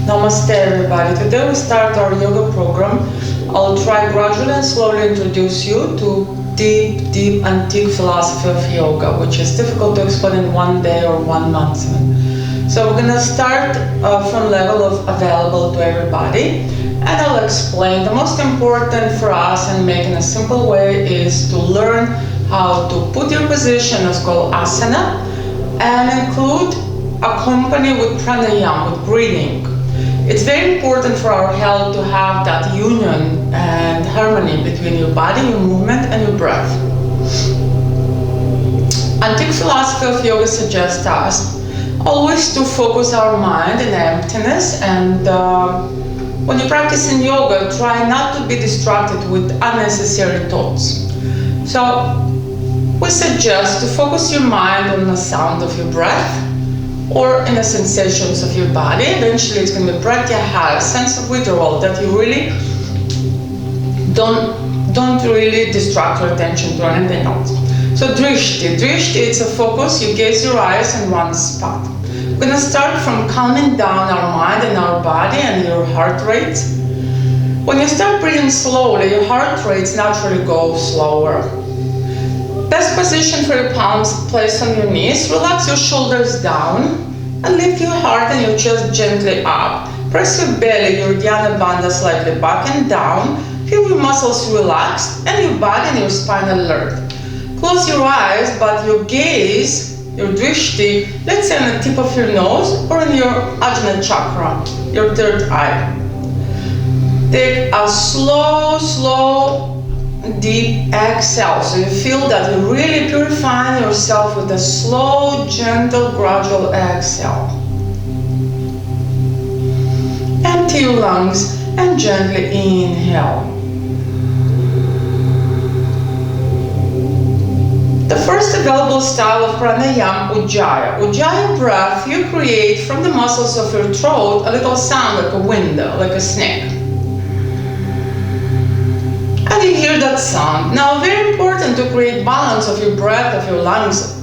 Namaste everybody. Today we start our yoga program. I'll try gradually and slowly introduce you to deep antique philosophy of yoga, which is difficult to explain in one day or 1 month. So we're gonna start from level of available to everybody, and I'll explain. The most important for us and make in a simple way is to learn how to put your position, as called asana, and include accompany with pranayama, with breathing. It's very important for our health to have that union and harmony between your body, your movement, and your breath. Antique philosophy of yoga suggests us always to focus our mind in emptiness, and when you practice in yoga, try not to be distracted with unnecessary thoughts. So we suggest to focus your mind on the sound of your breath or in the sensations of your body. Eventually it's going to be pratyahara, a sense of withdrawal, that you really don't really distract your attention to anything else. So drishti, it's a focus. You gaze your eyes in one spot. We're going to start from calming down our mind and our body and your heart rate. When you start breathing slowly, your heart rates naturally go slower. Best position for your palms placed on your knees. Relax your shoulders down and lift your heart and your chest gently up. Press your belly, your dhyana bandha slightly back and down. Feel your muscles relaxed and your body and your spine alert. Close your eyes, but your gaze, your drishti, let's say on the tip of your nose or in your ajna chakra, your third eye. Take a slow, deep exhale, so you feel that you're really purifying yourself with a slow, gentle, gradual exhale. Empty your lungs and gently inhale. The first available style of pranayama, ujjayi. Ujjayi breath, you create from the muscles of your throat a little sound like a wind, like a snake. And you hear that sound. Now, very important to create balance of your breath, of your lungs.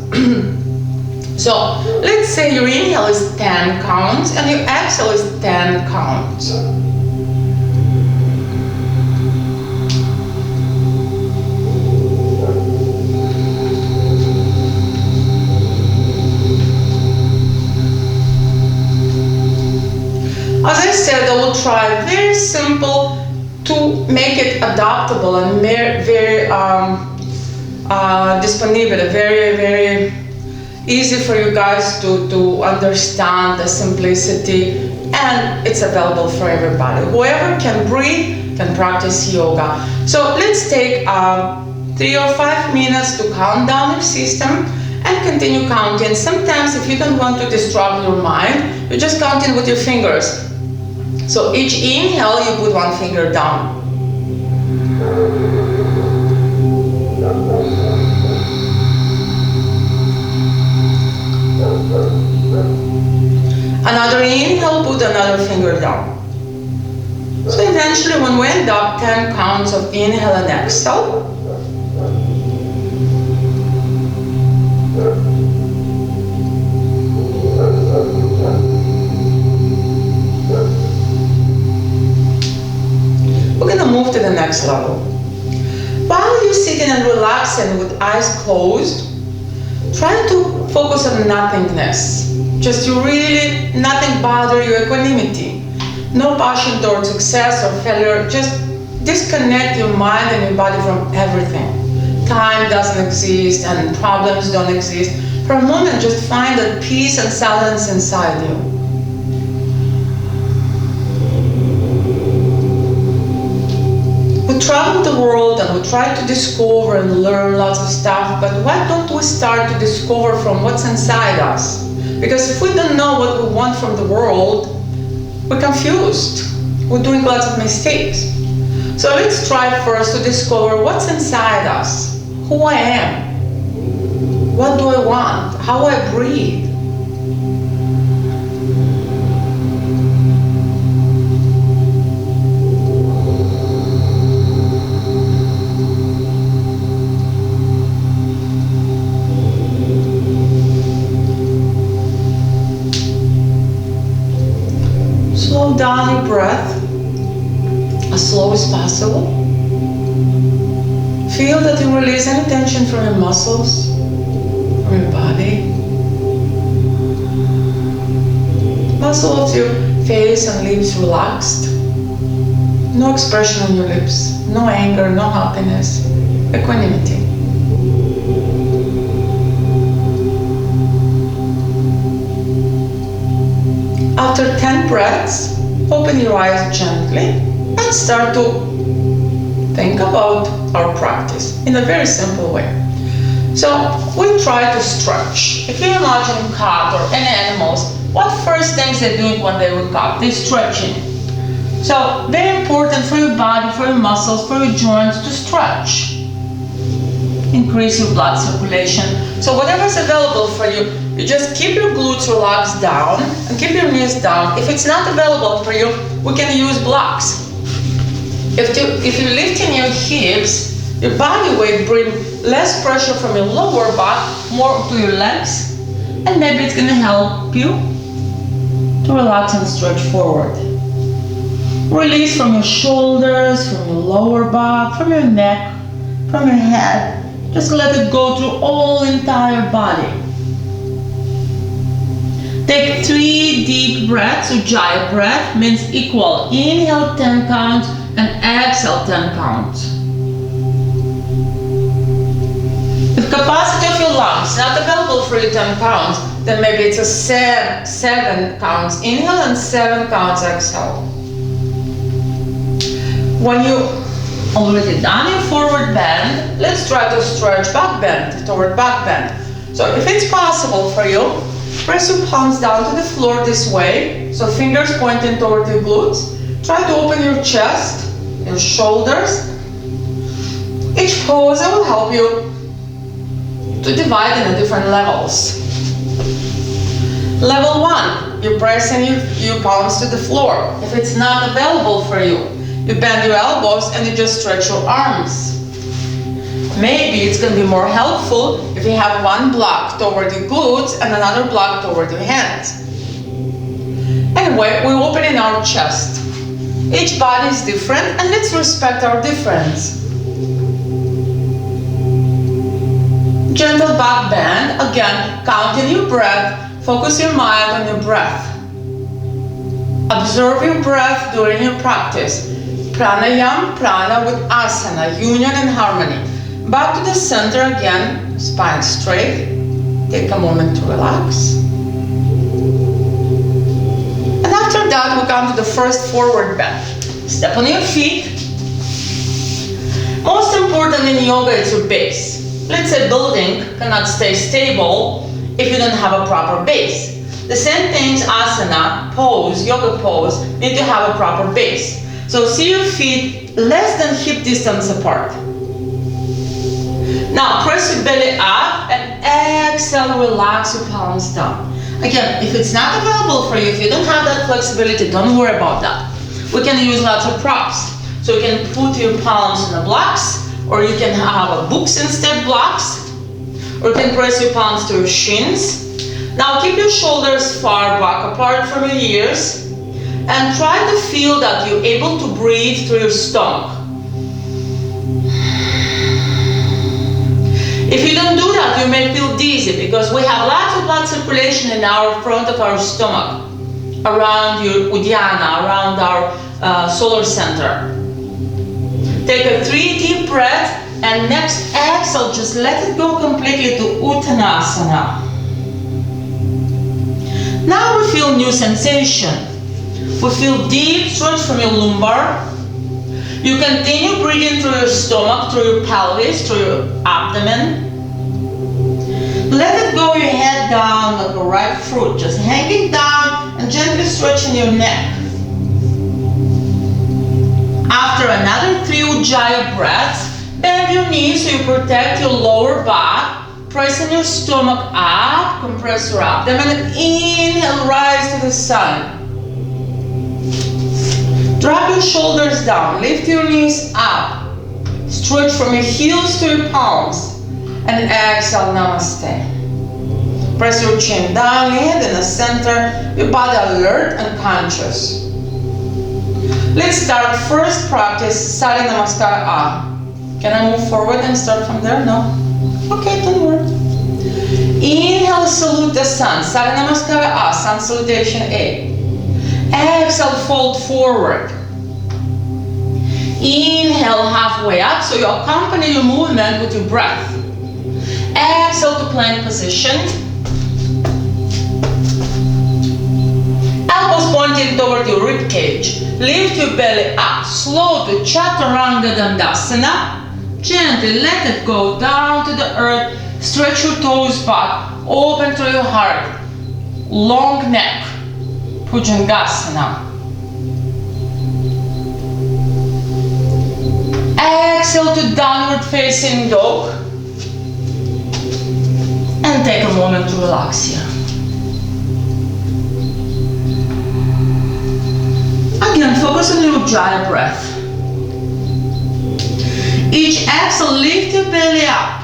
So, let's say your inhale is 10 counts and your exhale is 10 counts. As I said, I will try very simple to make it adaptable and very disponible, very easy for you guys to understand the simplicity, and it's available for everybody. Whoever can breathe can practice yoga. So let's take 3 or 5 minutes to count down your system and continue counting. Sometimes if you don't want to distract your mind, you just count in with your fingers. So each inhale, you put one finger down. Another inhale, put another finger down. So eventually when we end up 10 counts of inhale and exhale, we're going to move to the next level. While you're sitting and relaxing with eyes closed, try to focus on nothingness. Just you really, nothing bother your equanimity. No passion towards success or failure. Just disconnect your mind and your body from everything. Time doesn't exist and problems don't exist. For a moment, just find that peace and silence inside you. We travel the world and we try to discover and learn lots of stuff, but why don't we start to discover from what's inside us? Because if we don't know what we want from the world, we're confused. We're doing lots of mistakes. So let's try first to discover what's inside us, who I am, what do I want, how I breathe. Slow down your breath as slow as possible. Feel that you release any tension from your muscles, from your body. Muscles of your face and lips relaxed. No expression on your lips, no anger, no happiness, equanimity. After 10 breaths, open your eyes gently and start to think about our practice in a very simple way. So we try to stretch. If you imagine cat or any animals, what first things they're doing when they wake up? They're stretching. So very important for your body, for your muscles, for your joints to stretch. Increase your blood circulation. So whatever is available for you, you just keep your glutes relaxed down and keep your knees down. If it's not available for you, we can use blocks. If you're lifting your hips, your body weight brings less pressure from your lower back, more to your legs, and maybe it's going to help you to relax and stretch forward. Release from your shoulders, from your lower back, from your neck, from your head. Just let it go through all entire body. Take 3 deep breaths. Ujjayi breath means equal. Inhale 10 counts and exhale 10 counts. If capacity of your lungs is not available for you 10 counts, then maybe it's a 7 counts inhale and 7 counts exhale. When you already done your forward bend, let's try to stretch back bend toward back bend. So if it's possible for you, press your palms down to the floor this way, so fingers pointing toward your glutes. Try to open your chest, your shoulders. Each pose will help you to divide into different levels. Level 1, you press your palms to the floor. If it's not available for you, you bend your elbows and you just stretch your arms. Maybe it's going to be more helpful if you have one block toward your glutes and another block toward your hands. Anyway, we're opening our chest. Each body is different and let's respect our difference. Gentle back bend. Again, counting your breath. Focus your mind on your breath. Observe your breath during your practice. Pranayama, prana with asana, union and harmony. Back to the center again, spine straight. Take a moment to relax. And after that, we come to the first forward bend. Step on your feet. Most important in yoga is your base. Let's say building cannot stay stable if you don't have a proper base. The same things, asana, pose, yoga pose, need to have a proper base. So see your feet less than hip distance apart. Now press your belly up and exhale, relax your palms down. Again, if it's not available for you, if you don't have that flexibility, don't worry about that. We can use lots of props. So you can put your palms in the blocks, or you can have books instead blocks, or you can press your palms to your shins. Now keep your shoulders far back apart from your ears and try to feel that you're able to breathe through your stomach. If you don't do that, you may feel dizzy because we have lots of blood circulation in our front of our stomach, around your uddiyana, around our solar center. Take a 3 deep breath and next exhale, just let it go completely to Uttanasana. Now we feel new sensation. We feel deep stretch from your lumbar. You continue breathing through your stomach, through your pelvis, through your abdomen. Let it go, your head down like a ripe fruit, just hanging down and gently stretching your neck. After another 3 Ujjayi breaths, bend your knees so you protect your lower back. Pressing your stomach up, compress your abdomen, inhale, rise to the sun. Drop your shoulders down, lift your knees up. Stretch from your heels to your palms. And exhale, Namaste. Press your chin down, your head in the center, your body alert and conscious. Let's start. First practice, Sari Namaskar. Can I move forward and start from there? No? Okay, don't worry. Inhale, salute the sun. Sari Namaskar, sun salutation A. Exhale, fold forward. Inhale, halfway up, so you accompany your movement with your breath. Exhale to plank position. Elbows pointing toward your rib cage. Lift your belly up. Slow to Chaturanga Dandasana. Gently let it go down to the earth. Stretch your toes back. Open through your heart. Long neck. Bhujangasana. Exhale to downward facing dog. And take a moment to relax here. Again, focus on your Ujjayi breath. Each exhale, lift your belly up.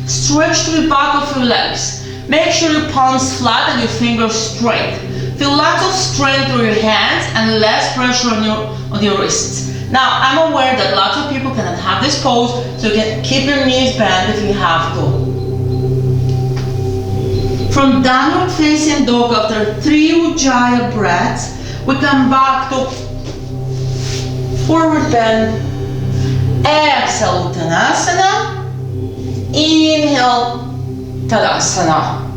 Stretch to the back of your legs. Make sure your palms flat and your fingers straight. Feel lots of strength through your hands and less pressure on your wrists. Now, I'm aware that lots of people cannot have this pose, so you can keep your knees bent if you have to. From downward facing dog, after 3 Ujjayi breaths, we come back to forward bend. Exhale, Uttanasana. Inhale, Tadasana.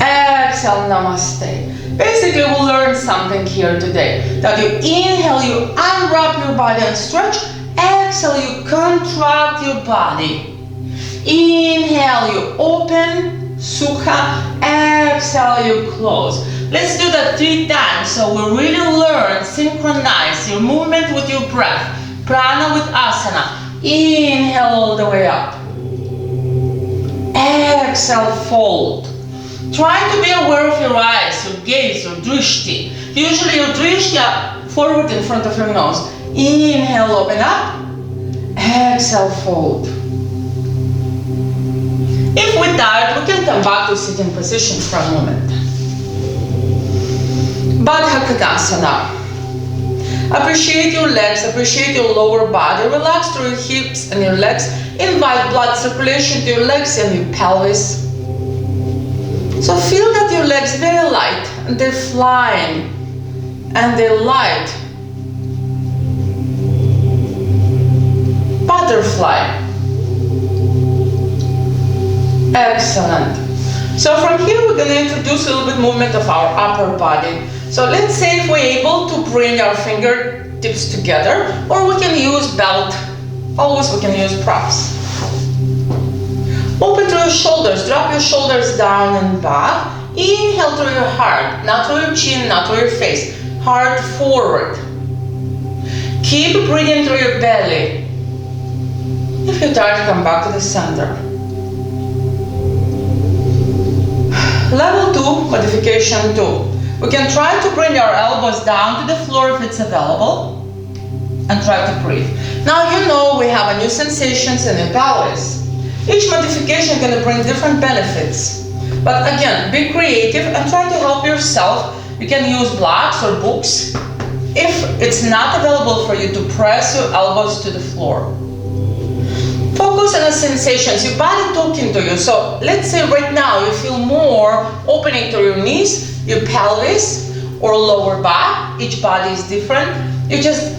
Exhale, Namaste. Basically, we'll learn something here today. That you inhale, you unwrap your body and stretch. Exhale, you contract your body. Inhale, you open, Sukha. Exhale, you close. Let's do that 3 times so we really learn, synchronize your movement with your breath. Prana with asana. Inhale all the way up. Exhale, fold. Try to be aware of your eyes, your gaze, your drishti. Usually your drishti are forward in front of your nose. Inhale, open up. Exhale, fold. If we're tired, we can come back to sitting position for a moment. Baddha Konasana. Appreciate your legs, appreciate your lower body. Relax through your hips and your legs. Invite blood circulation to your legs and your pelvis. So feel that your legs are very light and they're flying and they're light. Butterfly. Excellent. So from here we're going to introduce a little bit movement of our upper body. So let's say if we're able to bring our fingertips together, or we can use belt. Always we can use props. Open through your shoulders, drop your shoulders down and back. Inhale through your heart, not through your chin, not through your face. Heart forward. Keep breathing through your belly. If you're tired, come back to the center. Level 2, modification 2. We can try to bring our elbows down to the floor if it's available. And try to breathe. Now you know we have a new sensations in the pelvis. Each modification is going to bring different benefits. But again, be creative and try to help yourself. You can use blocks or books. If it's not available for you, to press your elbows to the floor. Focus on the sensations, your body talking to you. So let's say right now you feel more opening to your knees, your pelvis, or lower back. Each body is different. You just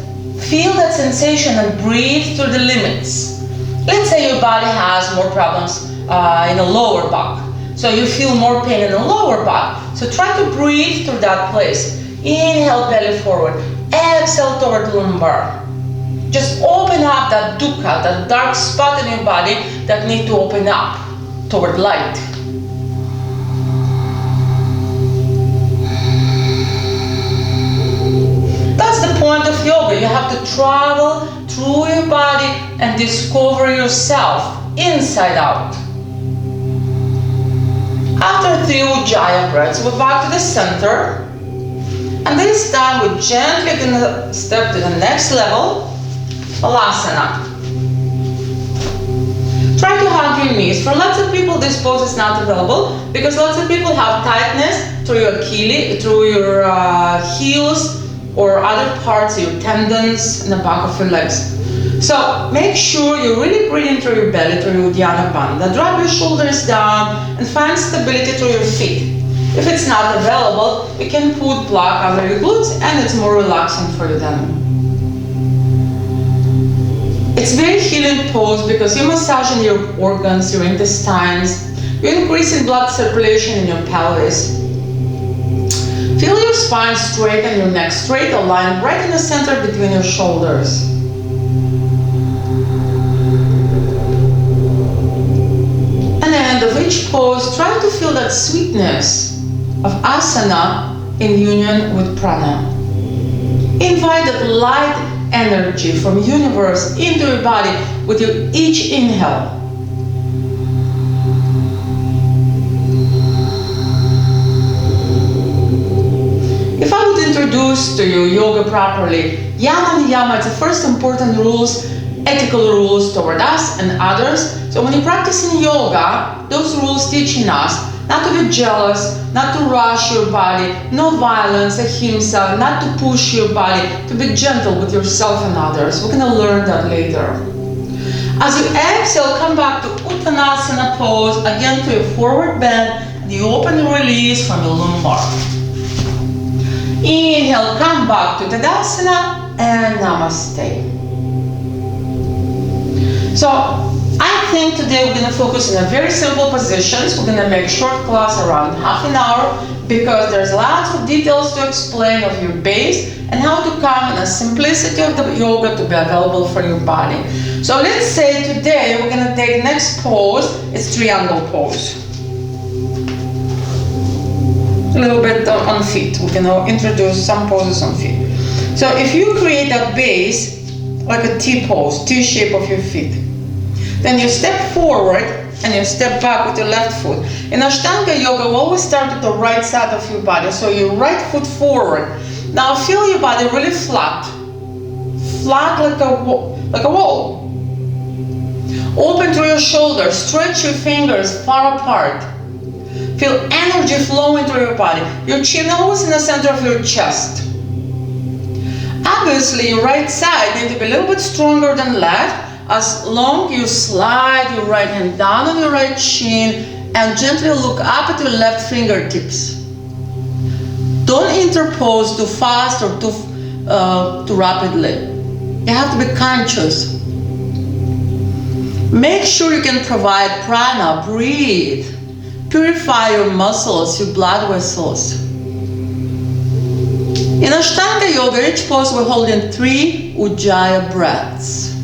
feel that sensation and breathe through the limits. Let's say your body has more problems in the lower back. So you feel more pain in the lower back. So try to breathe through that place. Inhale, belly forward. Exhale toward lumbar. Just open up that dukkha, that dark spot in your body that need to open up toward light. That's the point of yoga. You have to travel through your body and discover yourself inside out. After 3 Ujjayi breaths, we're back to the center. And this time we're gently going to step to the next level, Balasana. Try to hug your knees. For lots of people this pose is not available because lots of people have tightness through your Achilles, through your heels, or other parts, your tendons in the back of your legs. So make sure you really breathe into your belly through your Uddiyana Bandha. Drop your shoulders down and find stability through your feet. If it's not available, you can put block under your glutes and it's more relaxing for you then. It's very healing pose because you're massaging your organs, your intestines, you're increasing blood circulation in your pelvis. Feel your spine straight and your neck straight, aligned right in the center between your shoulders. At the end of each pose, try to feel that sweetness of asana in union with prana. Invite that light energy from universe into your body with your each inhale. If I would introduce to you yoga properly, yama and yama, it's the first important rules, ethical rules toward us and others. So when you're practicing yoga, those rules teaching us not to be jealous, not to rush your body, no violence, ahimsa, not to push your body, to be gentle with yourself and others. We're going to learn that later. As you exhale, come back to Uttanasana pose, again to your forward bend, and you open and release from your lumbar. Inhale, come back to Tadasana and Namaste. So, I think today we're going to focus on a very simple positions. We're going to make short class around half an hour because there's lots of details to explain of your base and how to come in the simplicity of the yoga to be available for your body. So let's say today we're going to take next pose. It's triangle pose. A little bit on feet. We're going to introduce some poses on feet. So if you create a base like a T pose, T shape of your feet, then you step forward and you step back with your left foot. In Ashtanga yoga, we always start with the right side of your body. So your right foot forward. Now feel your body really flat. Flat like a wall. Open through your shoulders. Stretch your fingers far apart. Feel energy flowing through your body. Your chin always in the center of your chest. Obviously, your right side needs to be a little bit stronger than left. As long you slide your right hand down on your right chin and gently look up at your left fingertips. Don't interpose too fast or too rapidly. You have to be conscious. Make sure you can provide prana, breathe. Purify your muscles, your blood vessels. In Ashtanga yoga, each pose we hold in 3 Ujjayi breaths.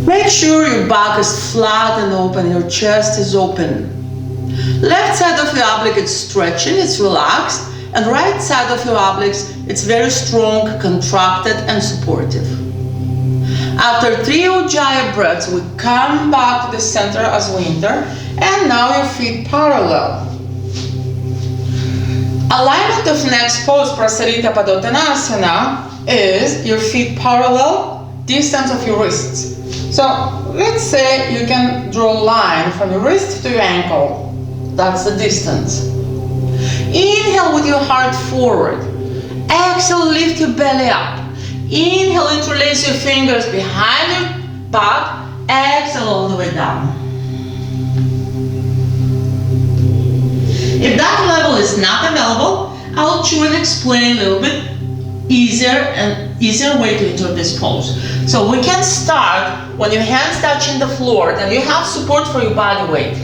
Make sure your back is flat and open, your chest is open. Left side of your oblique is stretching, it's relaxed, and right side of your obliques, it's very strong, contracted, and supportive. After 3 Ujjayi breaths, we come back to the center as we enter, and now your feet parallel. Alignment of next pose, Prasarita Padottanasana, is your feet parallel, distance of your wrists. So let's say you can draw a line from your wrist to your ankle. That's the distance. Inhale with your heart forward. Exhale, lift your belly up. Inhale, interlace your fingers behind your back. Exhale all the way down. If that level is not available, I'll try and explain a little bit easier way to enter this pose. So we can start when your hands touching the floor, then you have support for your body weight.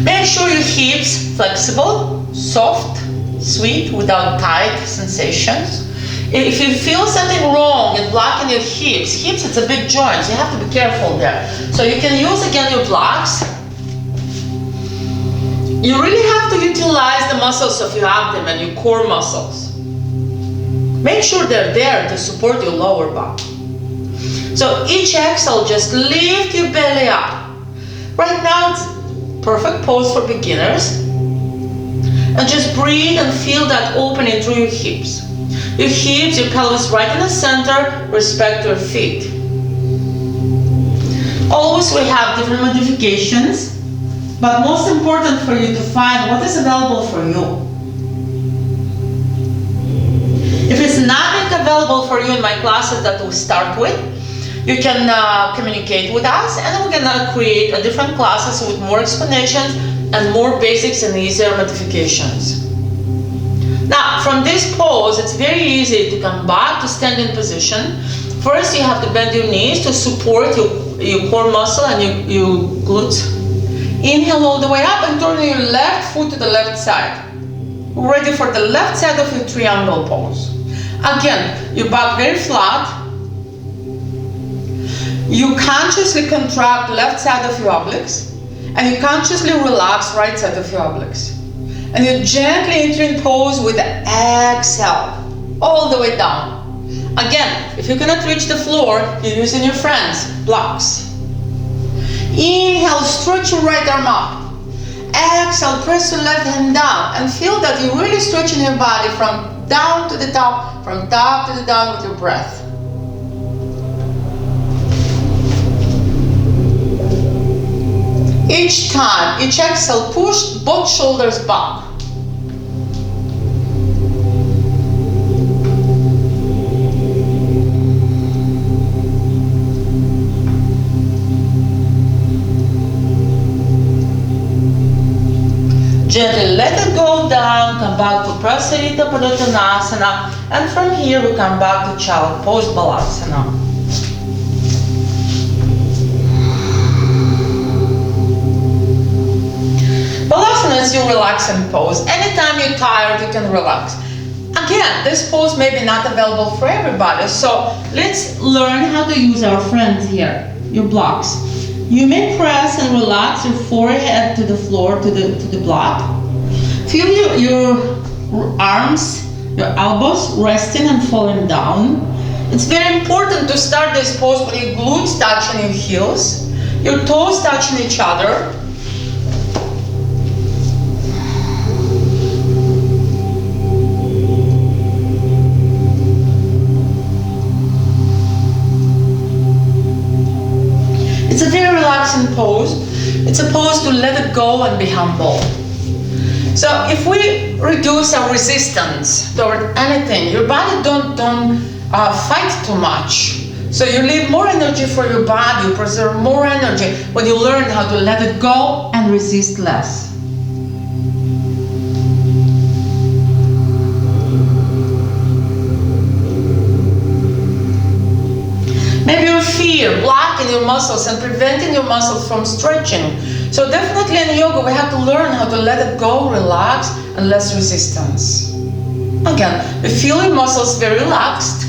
Make sure your hips flexible, soft, sweet, without tight sensations. If you feel something wrong and blocking your hips, it's a big joint, so you have to be careful there. So you can use again your blocks. You really have to utilize the muscles of your abdomen, your core muscles. Make sure they're there to support your lower back. So each exhale, just lift your belly up. Right now it's perfect pose for beginners. And just breathe and feel that opening through your hips. Your hips, your pelvis right in the center, respect your feet. pose we have different modifications, but most important for you to find what is available for you. If it's nothing available for you in my classes that we start with, you can communicate with us, and we're gonna create a different classes with more explanations and more basics and easier modifications. Now, from this pose, it's very easy to come back to standing position. First, you have to bend your knees to support your core muscle and your glutes. Inhale all the way up and turn your left foot to the left side. Ready for the left side of your triangle pose. Again, your back very flat. You consciously contract left side of your obliques, and you consciously relax right side of your obliques. And you gently enter in pose with the exhale, all the way down. Again, if you cannot reach the floor, you're using your friends, blocks. Inhale, stretch your right arm up. Exhale, press your left hand down, and feel that you're really stretching your body from down to the top, from top to the down with your breath. Each time, each exhale, push both shoulders back. Gently let it go down, come back to Prasarita Padottanasana, and from here we come back to Child Pose Balasana. Balasana is your relaxing pose. Anytime you're tired, you can relax. Again, this pose may be not available for everybody, so let's learn how to use our friends here, your blocks. You may press and relax your forehead to the floor, to the block. Feel your arms, your elbows resting and falling down. It's very important to start this pose with your glutes touching your heels, your toes touching each other. It's a very relaxing pose. It's a pose to let it go and be humble. So if we reduce our resistance toward anything, your body don't fight too much. So you leave more energy for your body, you preserve more energy when you learn how to let it go and resist less. Maybe your fear blocking your muscles and preventing your muscles from stretching. So definitely in yoga we have to learn how to let it go, relax, and less resistance. Again, you feel your muscles very relaxed.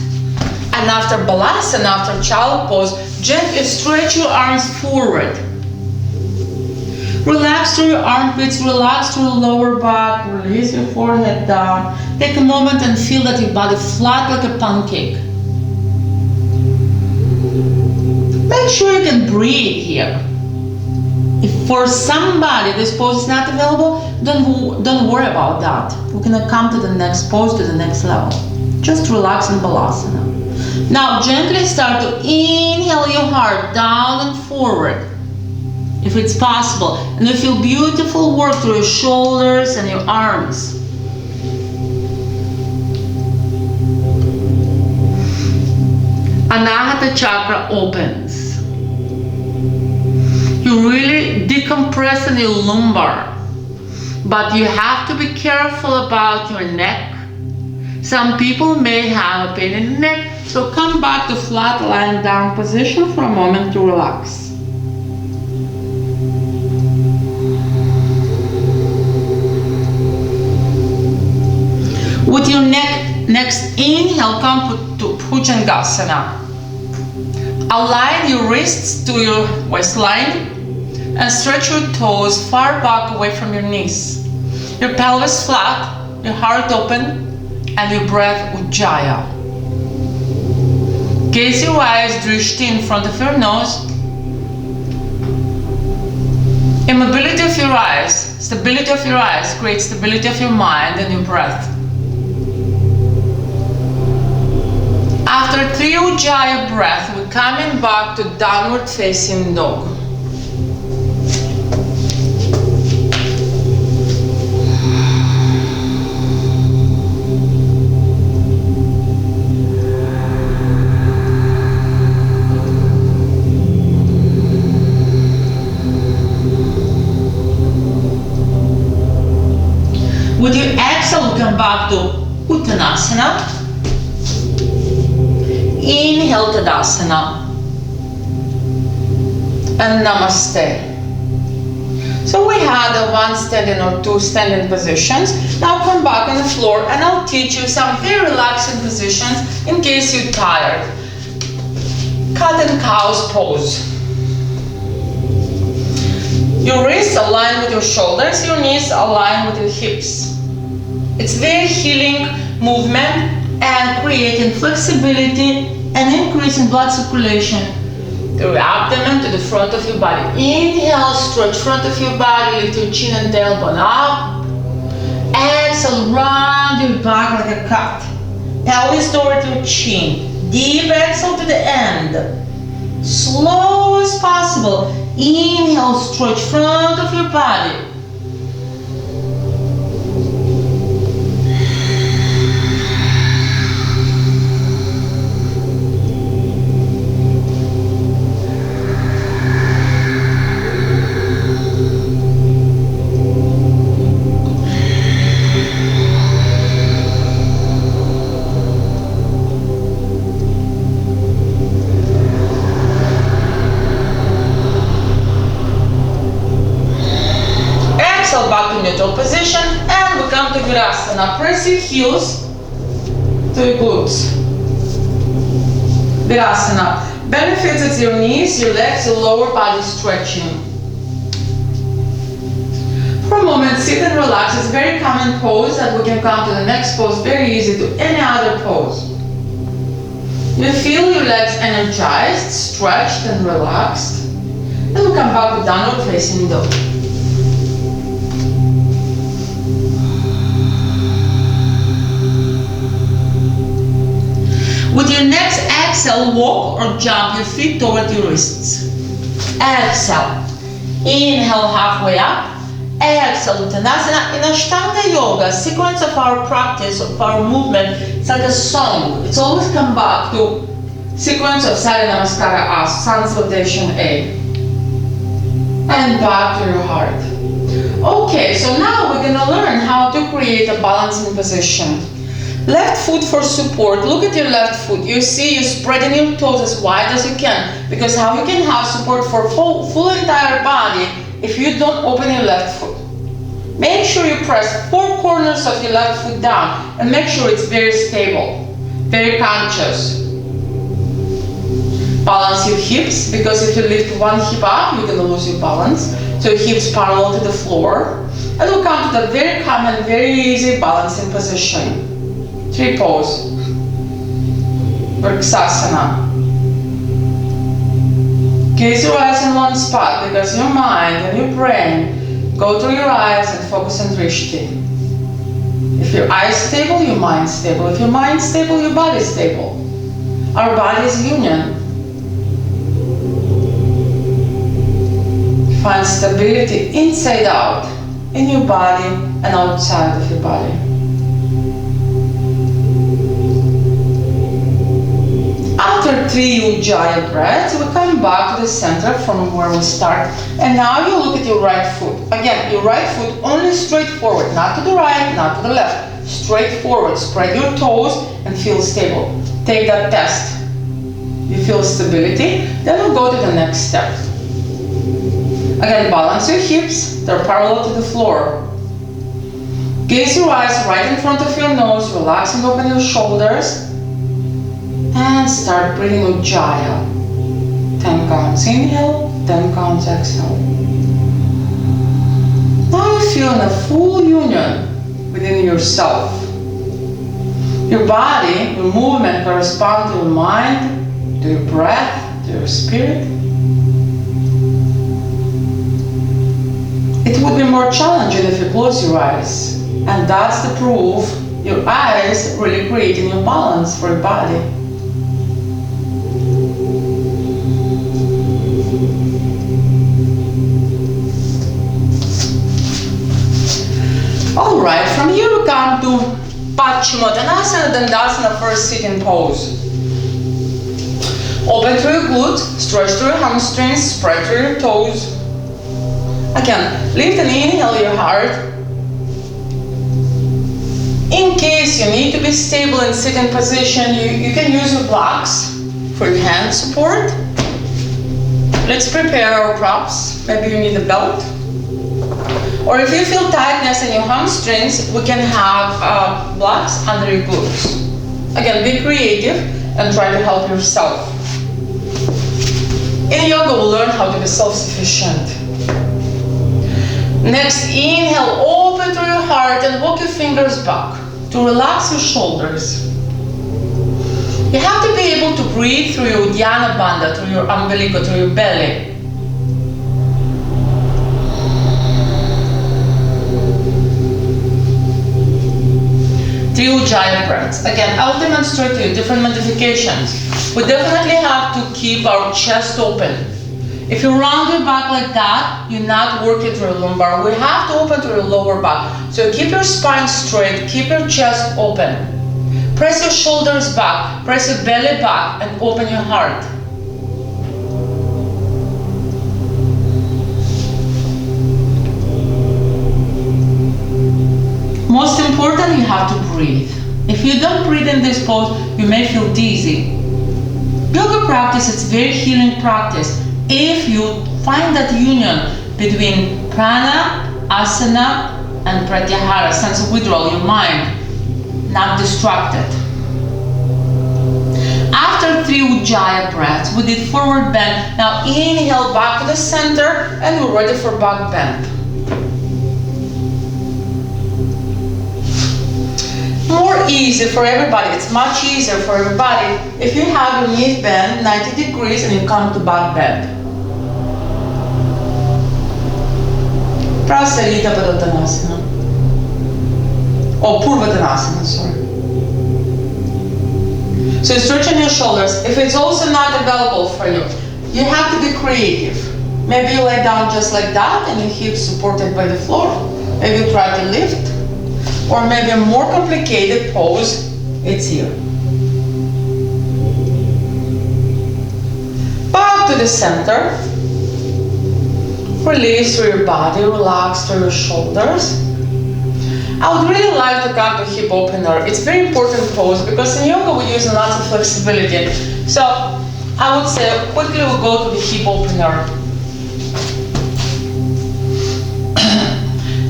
And after balasana, after child pose, gently stretch your arms forward. Relax through your armpits, relax through the lower back, release your forehead down. Take a moment and feel that your body flat like a pancake. Make sure you can breathe here. If for somebody this pose is not available, don't worry about that. We're gonna come to the next pose, to the next level. Just relax in balasana. Now gently start to inhale your heart down and forward, if it's possible. And you feel beautiful work through your shoulders and your arms. Anahata chakra opens. You really decompress in your lumbar, but you have to be careful about your neck. Some people may have a pain in the neck, so come back to flat lying down position for a moment to relax. With your next inhale, come to Bhujangasana. Align your wrists to your waistline and stretch your toes far back away from your knees. Your pelvis flat, your heart open, and your breath Ujjaya. Gaze your eyes drishti in front of your nose. Immobility of your eyes, stability of your eyes creates stability of your mind and your breath. After 3 Ujjayi breath, we're coming back to downward facing dog. back to Uttanasana. Inhale, Tadasana. And Namaste. So we had a one standing or two standing positions. Now come back on the floor and I'll teach you some very relaxing positions in case you're tired. Cat and cow's pose. Your wrists align with your shoulders, your knees align with your hips. It's very healing movement and creating flexibility and increasing blood circulation through your abdomen to the front of your body. Inhale, stretch front of your body, lift your chin and tailbone up. Exhale, round your back like a cat. Elbows toward your chin. Deep exhale to the end. Slow as possible. Inhale, stretch front of your body. Back to neutral position and we come to Virasana. Press your heels to your glutes. Virasana. Benefits at your knees, your legs, your lower body stretching. For a moment, sit and relax. It's a very common pose that we can come to the next pose. Very easy to any other pose. You feel your legs energized, stretched and relaxed. And we come back to downward facing dog. With your next exhale, walk or jump your feet toward your wrists. Exhale. Inhale halfway up. Exhale, Uttanasana. In Ashtanga Yoga, sequence of our practice, of our movement, it's like a song. It's always come back to sequence of Surya Namaskara as sun salutation A. And back to your heart. Okay, so now we're going to learn how to create a balancing position. Left foot for support. Look at your left foot. You see you're spreading your toes as wide as you can, because how you can have support for full entire body if you don't open your left foot. Make sure you press 4 corners of your left foot down and make sure it's very stable, very conscious. Balance your hips, because if you lift one hip up, you're going to lose your balance. So your hips parallel to the floor. And we'll come to the very common, very easy balancing position. Tree pose. Vrksasana. Gaze your eyes in one spot, because your mind and your brain go through your eyes and focus on drishti. If your eyes stable, your mind's stable. If your mind's stable, your body's stable. Our body is union. Find stability inside out, in your body and outside of your body. After 3 Ujjayi breaths, we come back to the center from where we start. And now you look at your right foot. Again, your right foot only straight forward, not to the right, not to the left. Straight forward. Spread your toes and feel stable. Take that test. You feel stability, then we'll go to the next step. Again, balance your hips, they're parallel to the floor. Gaze your eyes right in front of your nose, relax and open your shoulders. And start breathing Ujjayi. 10 counts inhale, 10 counts exhale. Now you feel in a full union within yourself. Your body, your movement correspond to your mind, to your breath, to your spirit. It would be more challenging if you close your eyes. And that's the proof your eyes really creating your balance for your body. Alright, from here we come to Paschimottanasana, Dandasana, first sitting pose. Open through your glutes, stretch through your hamstrings, spread through your toes. Again, lift and inhale your heart. In case you need to be stable in sitting position, you can use your blocks for your hand support. Let's prepare our props. Maybe you need a belt. Or if you feel tightness in your hamstrings, we can have blocks under your glutes. Again, be creative and try to help yourself. In yoga, we'll learn how to be self-sufficient. Next, inhale, open through your heart and walk your fingers back to relax your shoulders. You have to be able to breathe through your Uddiyana Bandha, through your umbilical, through your belly. 3 Ujjayi breaths. Again, I'll demonstrate to you different modifications. We definitely have to keep our chest open. If you round your back like that, you're not working through your lumbar. We have to open through your lower back. So keep your spine straight, keep your chest open. Press your shoulders back, press your belly back, and open your heart. Most important, you have to breathe. If you don't breathe in this pose, you may feel dizzy. Yoga practice is very healing practice. If you find that union between prana, asana, and pratyahara, sense of withdrawal, your mind, not distracted. After 3 Ujjayi breaths, we did forward bend. Now inhale back to the center, and we're ready for back bend. More easy for everybody, it's much easier for everybody if you have your knees bent 90 degrees and you come to back bend. Prasarita Padottanasana. Or Purvottanasana, sorry. So you're stretching your shoulders. If it's also not available for you, you have to be creative. Maybe you lay down just like that and your hips supported by the floor. Maybe you try to lift. Or maybe a more complicated pose, it's here. Back to the center. Release through your body, relax through your shoulders. I would really like to come to hip opener. It's a very important pose because in yoga we use lots of flexibility. So I would say quickly we'll go to the hip opener.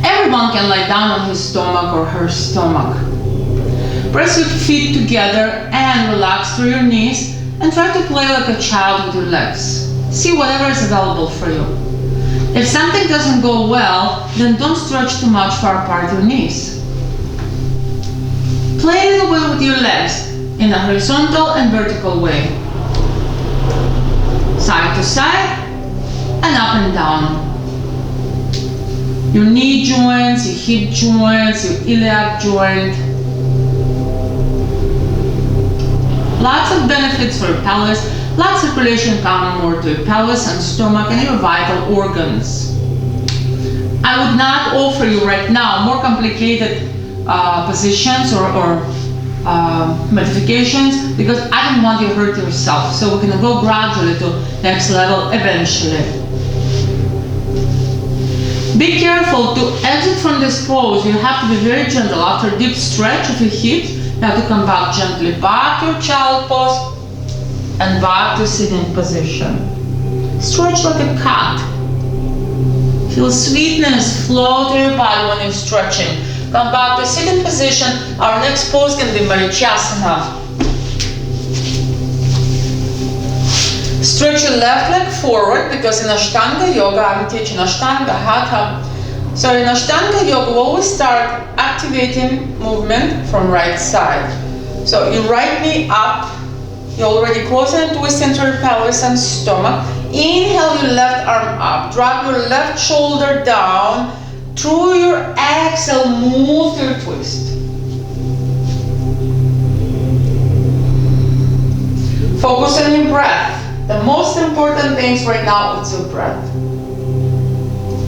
Everyone can lie down on his stomach or her stomach. Press your feet together and relax through your knees and try to play like a child with your legs. See whatever is available for you. If something doesn't go well, then don't stretch too much far apart your knees. Play a little bit with your legs in a horizontal and vertical way. Side to side and up and down. Your knee joints, your hip joints, your iliac joint. Lots of benefits for your pelvis. Blood circulation coming more to your pelvis and stomach and your vital organs. I would not offer you right now more complicated positions or modifications because I don't want you to hurt yourself. So we're going to go gradually to next level eventually. Be careful to exit from this pose. You have to be very gentle. After a deep stretch of your hips, you have to come back gently back to your child pose and back to sitting position. Stretch like a cat. Feel sweetness flow through your body when you're stretching. Come back to sitting position. Our next pose can be Marichasana. Stretch your left leg forward because in Ashtanga yoga, I'm teaching Ashtanga, Hatha. So in Ashtanga yoga, we always start activating movement from right side. So your right knee up, you're already closing and twisting through your pelvis and stomach. Inhale your left arm up, drop your left shoulder down. Through your exhale, move to your twist. Focus on your breath. The most important things right now is your breath.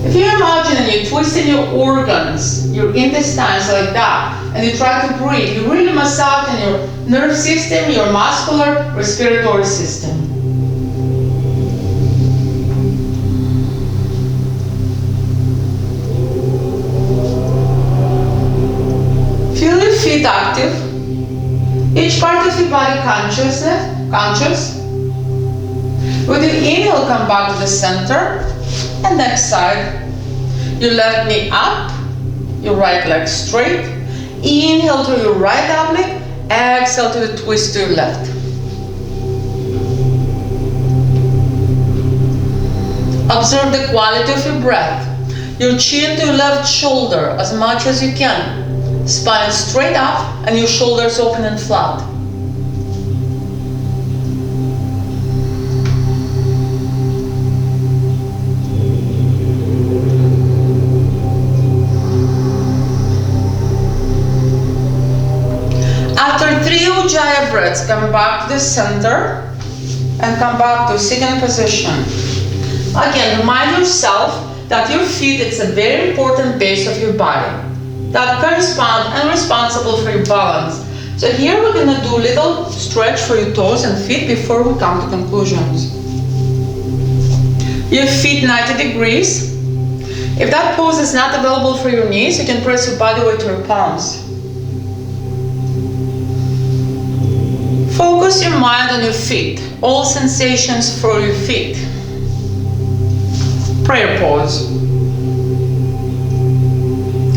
If you imagine and you're twisting your organs, your intestines like that, and you try to breathe, you really massage your nerve system, your muscular, respiratory system. Feel your feet Each part of your body conscious. With your inhale, come back to the center. And next side. Your left knee up, your right leg straight. Inhale to your right oblique. Exhale to the twist to your left. Observe the quality of your breath. Your chin to your left shoulder as much as you can. Spine straight up and your shoulders open and flat. After 3 Ujjayi breaths, come back to the center and come back to sitting position. Again, remind yourself that your feet is a very important base of your body that correspond and responsible for your balance. So here we're going to do a little stretch for your toes and feet before we come to conclusions. Your feet 90 degrees. If that pose is not available for your knees, you can press your body weight to your palms. Focus your mind on your feet, all sensations for your feet. Prayer pose.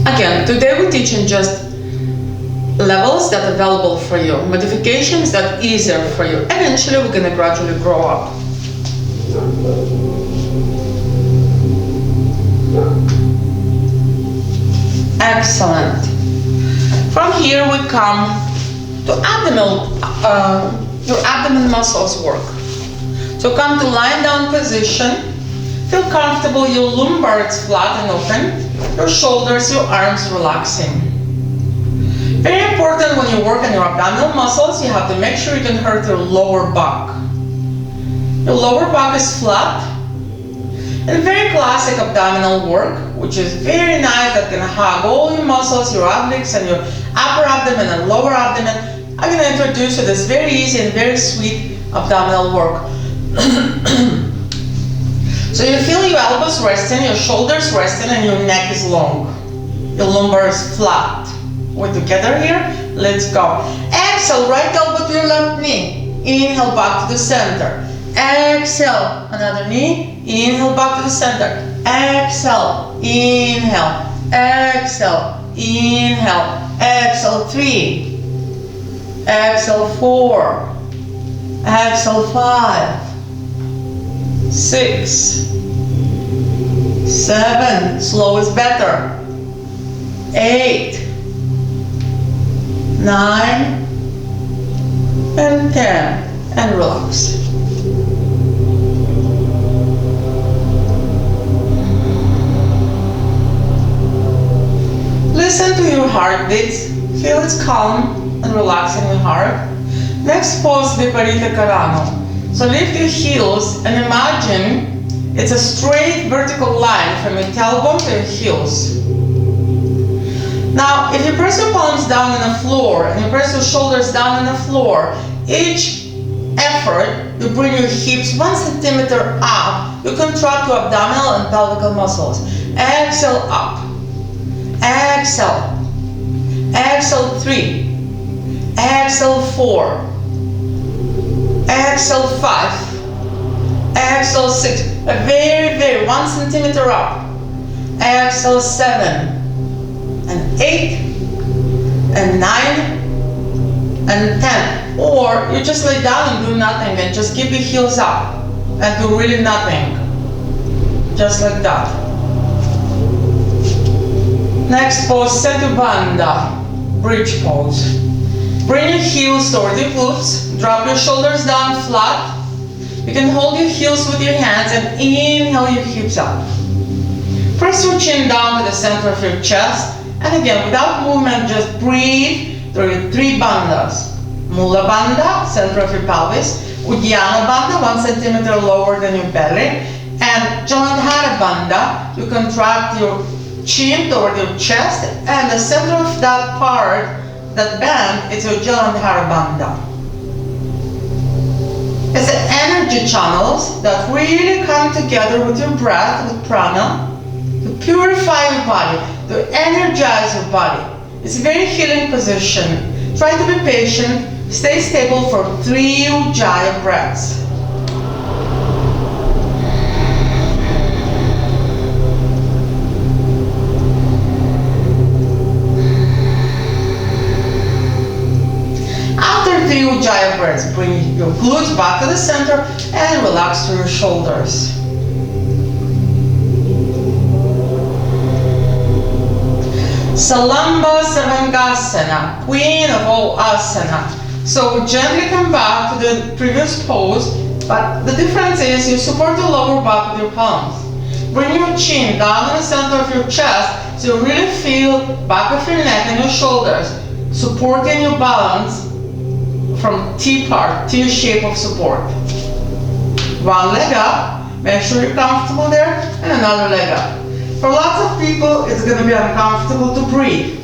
Again, today we're teaching just levels that are available for you, modifications that are easier for you. Eventually we're going to gradually grow up. Excellent. From here we come to your abdomen muscles work. So come to lying down position. Feel comfortable, your lumbar is flat and open, your shoulders, your arms relaxing. Very important when you work on your abdominal muscles, you have to make sure you don't hurt your lower back. Your lower back is flat. And very classic abdominal work, which is very nice, that can hug all your muscles, your obliques and your upper abdomen and lower abdomen. I'm going to introduce you this very easy and very sweet abdominal work. So you feel your elbows resting, your shoulders resting, and your neck is long. Your lumbar is flat. We're together here. Let's go. Exhale, right elbow to your left knee. Inhale back to the center. Exhale, another knee. Inhale back to the center. Exhale, inhale. Exhale, inhale. Exhale 3. Exhale 4. Exhale 5. 6, 7, slow is better. 8, 9, and 10, and relax. Listen to your heartbeats. Feel it's calm and relaxing your heart. Next pose, Viparita Karana. So lift your heels and imagine it's a straight vertical line from your tailbone to your heels. Now, if you press your palms down on the floor and you press your shoulders down on the floor, each effort, you bring your hips 1 centimeter up. You contract your abdominal and pelvic muscles. Exhale up. Exhale. Exhale 3. Exhale 4. Exhale 5. Exhale 6. Very 1 centimeter up. Exhale 7. And 8. And 9. And 10. Or you just lay down and do nothing and just keep your heels up and do really nothing. Just like that. Next pose, Setu Bandha, bridge pose. Bring your heels toward your glutes, drop your shoulders down flat. You can hold your heels with your hands and inhale your hips up. Press your chin down to the center of your chest, and again, without movement, just breathe through your 3 bandhas. Mula Bandha, center of your pelvis. Uddiyana Bandha, 1 centimeter lower than your belly. And Jalandhara Bandha, you contract your chin toward your chest, and the center of that part, that band, is your Jalandhara Bandha. It's the energy channels that really come together with your breath, with prana, to purify your body, to energize your body. It's a very healing position. Try to be patient. Stay stable for 3 Ujjayi breaths. After 3 Ujjayi breaths, bring your glutes back to the center and relax through your shoulders. Salamba Savangasana, queen of all asana. So we gently come back to the previous pose, but the difference is you support the lower back with your palms. Bring your chin down in the center of your chest so you really feel back of your neck and your shoulders, supporting your balance from T part, T shape of support. One leg up, make sure you're comfortable there, and another leg up. For lots of people, it's going to be uncomfortable to breathe.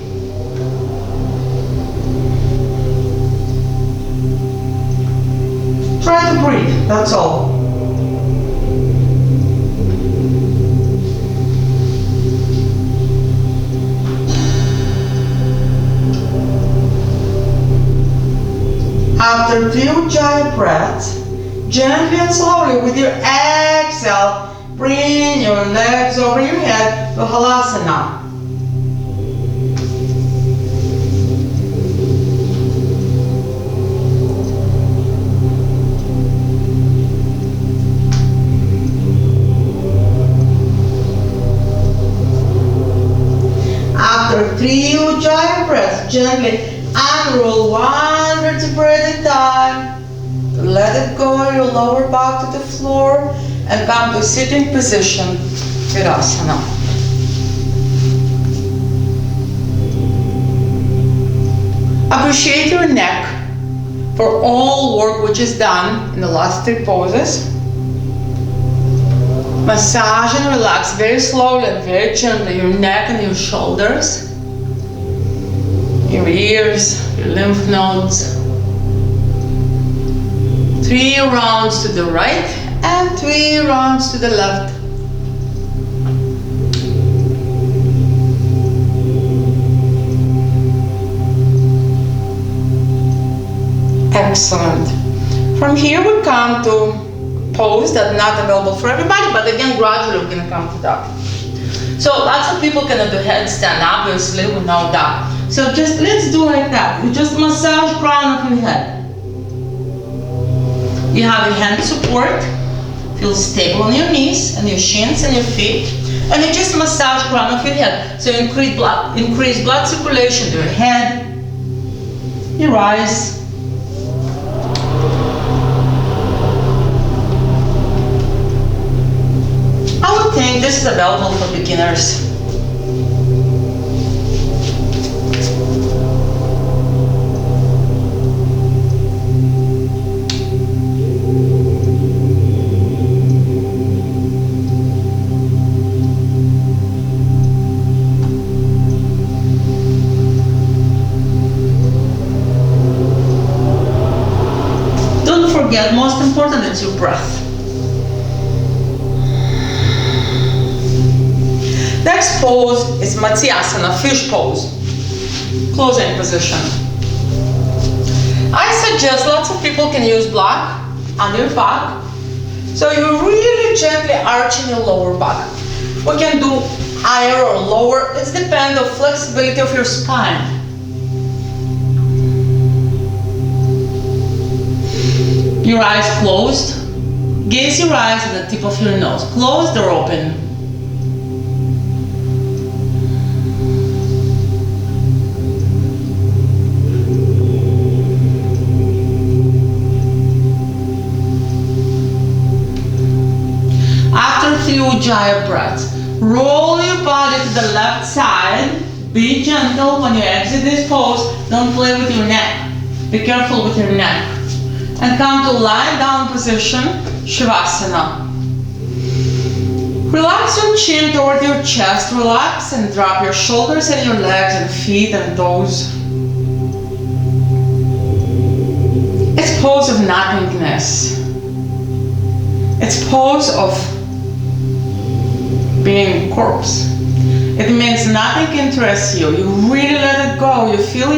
Try to breathe, that's all. After 3 Ujjayi breaths, gently and slowly with your exhale, bring your legs over your head to Halasana. After 3 Ujjayi breaths, gently unroll 1 vertebra at a time. Let it go, your lower back to the floor, and come to sitting position, Virasana. Appreciate your neck for all work which is done in the last 3 poses. Massage and relax very slowly and very gently your neck and your shoulders, your ears, your lymph nodes. 3 rounds to the right and 3 rounds to the left. Excellent. From here we come to pose that's not available for everybody, but again gradually we're going to come to that. So lots of people can do headstand, obviously we know that. So just let's do like that. You just massage crown of your head. You have your hand support. Feel stable on your knees and your shins and your feet. And you just massage crown of your head. So increase blood circulation to your head, your eyes. I would think this is available for beginners. Forget, most important is your breath. Next pose is Matsyasana, fish pose, closing position. I suggest lots of people can use block on your back, so you're really gently arching your lower back. We can do higher or lower, it depends on flexibility of your spine. Your eyes closed. Gaze your eyes at the tip of your nose. Closed or open. After 3 Ujjayi breaths, roll your body to the left side. Be gentle when you exit this pose. Don't play with your neck. Be careful with your neck. And come to lying down position, Shavasana. Relax your chin toward your chest, relax and drop your shoulders and your legs and feet and toes. It's pose of nothingness. It's pose of being corpse. It means nothing interests you. You really let it go. You feel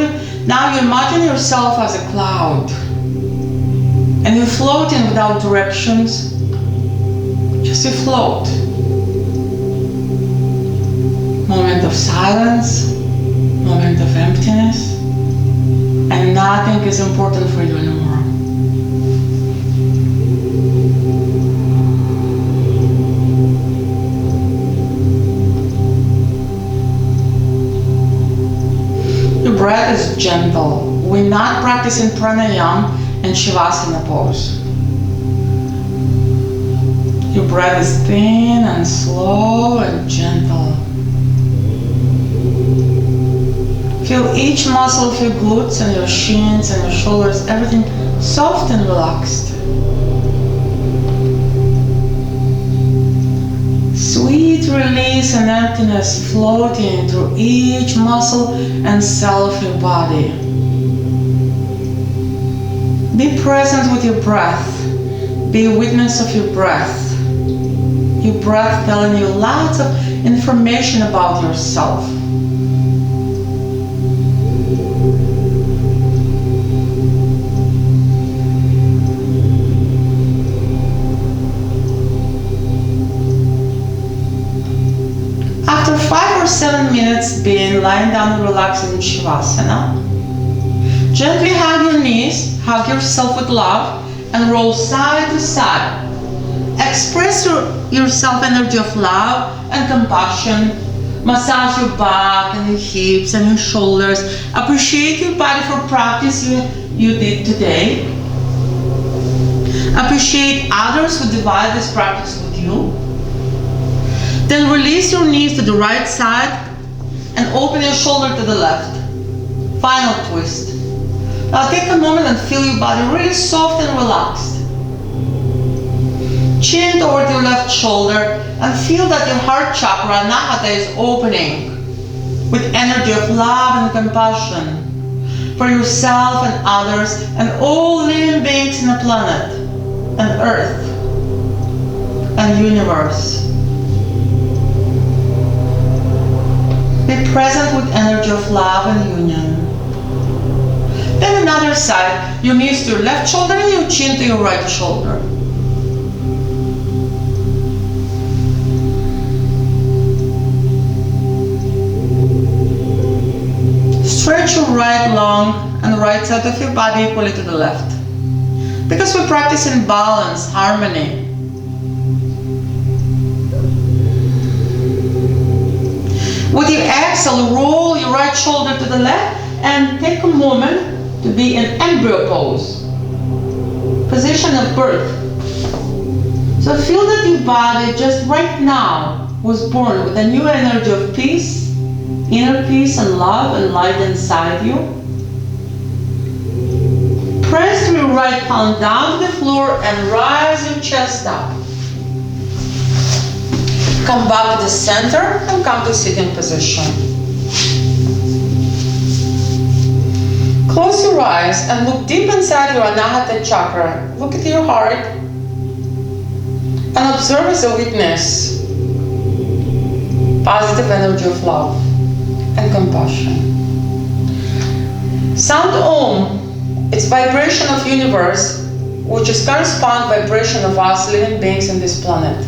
Now you imagine yourself as a cloud, and you're floating without directions. Just you float. Moment of silence, moment of emptiness, and nothing is important for you anymore. Your breath is gentle. We're not practicing pranayama and shavasana pose. Your breath is thin and slow and gentle. Feel each muscle of your glutes and your shins and your shoulders, everything soft and relaxed. Sweet release and emptiness floating through each muscle and cell of your body. Be present with your breath. Be a witness of your breath. Your breath telling you lots of information about yourself. After 5 or 7 minutes being lying down and relaxed in Shavasana, gently hug your knees, hug yourself with love, and roll side to side. Express yourself energy of love and compassion. Massage your back and your hips and your shoulders. Appreciate your body for practice you did today. Appreciate others who divide this practice with you. Then release your knees to the right side and open your shoulder to the left. Final twist. Now take a moment and feel your body really soft and relaxed. Chin toward your left shoulder and feel that your heart chakra, Anahata, is opening with energy of love and compassion for yourself and others and all living beings in the planet and earth and universe. Be present with energy of love and union. Then another side, your knees to your left shoulder and your chin to your right shoulder. Stretch your right lung and right side of your body equally to the left. Because we practice in balance, harmony. With your exhale, roll your right shoulder to the left and take a moment to be in embryo pose, position of birth. So feel that your body just right now was born with a new energy of peace, inner peace and love and light inside you. Press your right palm down to the floor and rise your chest up. Come back to the center and come to sitting position. Close your eyes and look deep inside your Anahata chakra. Look at your heart and observe as a witness positive energy of love and compassion. Sound Om, it's vibration of universe, which is correspond vibration of us living beings in this planet.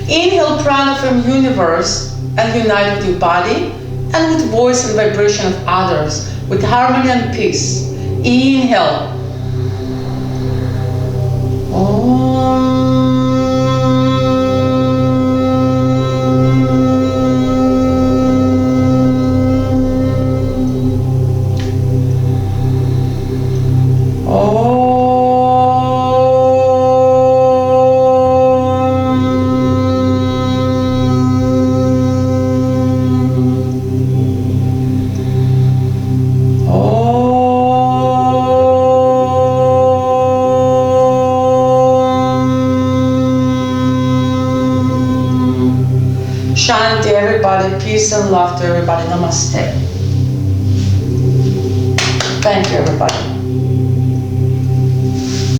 Inhale prana from universe and unite with your body and with voice and vibration of others, with harmony and peace. Inhale. Shanti, everybody. Peace and love to everybody. Namaste. Thank you, everybody.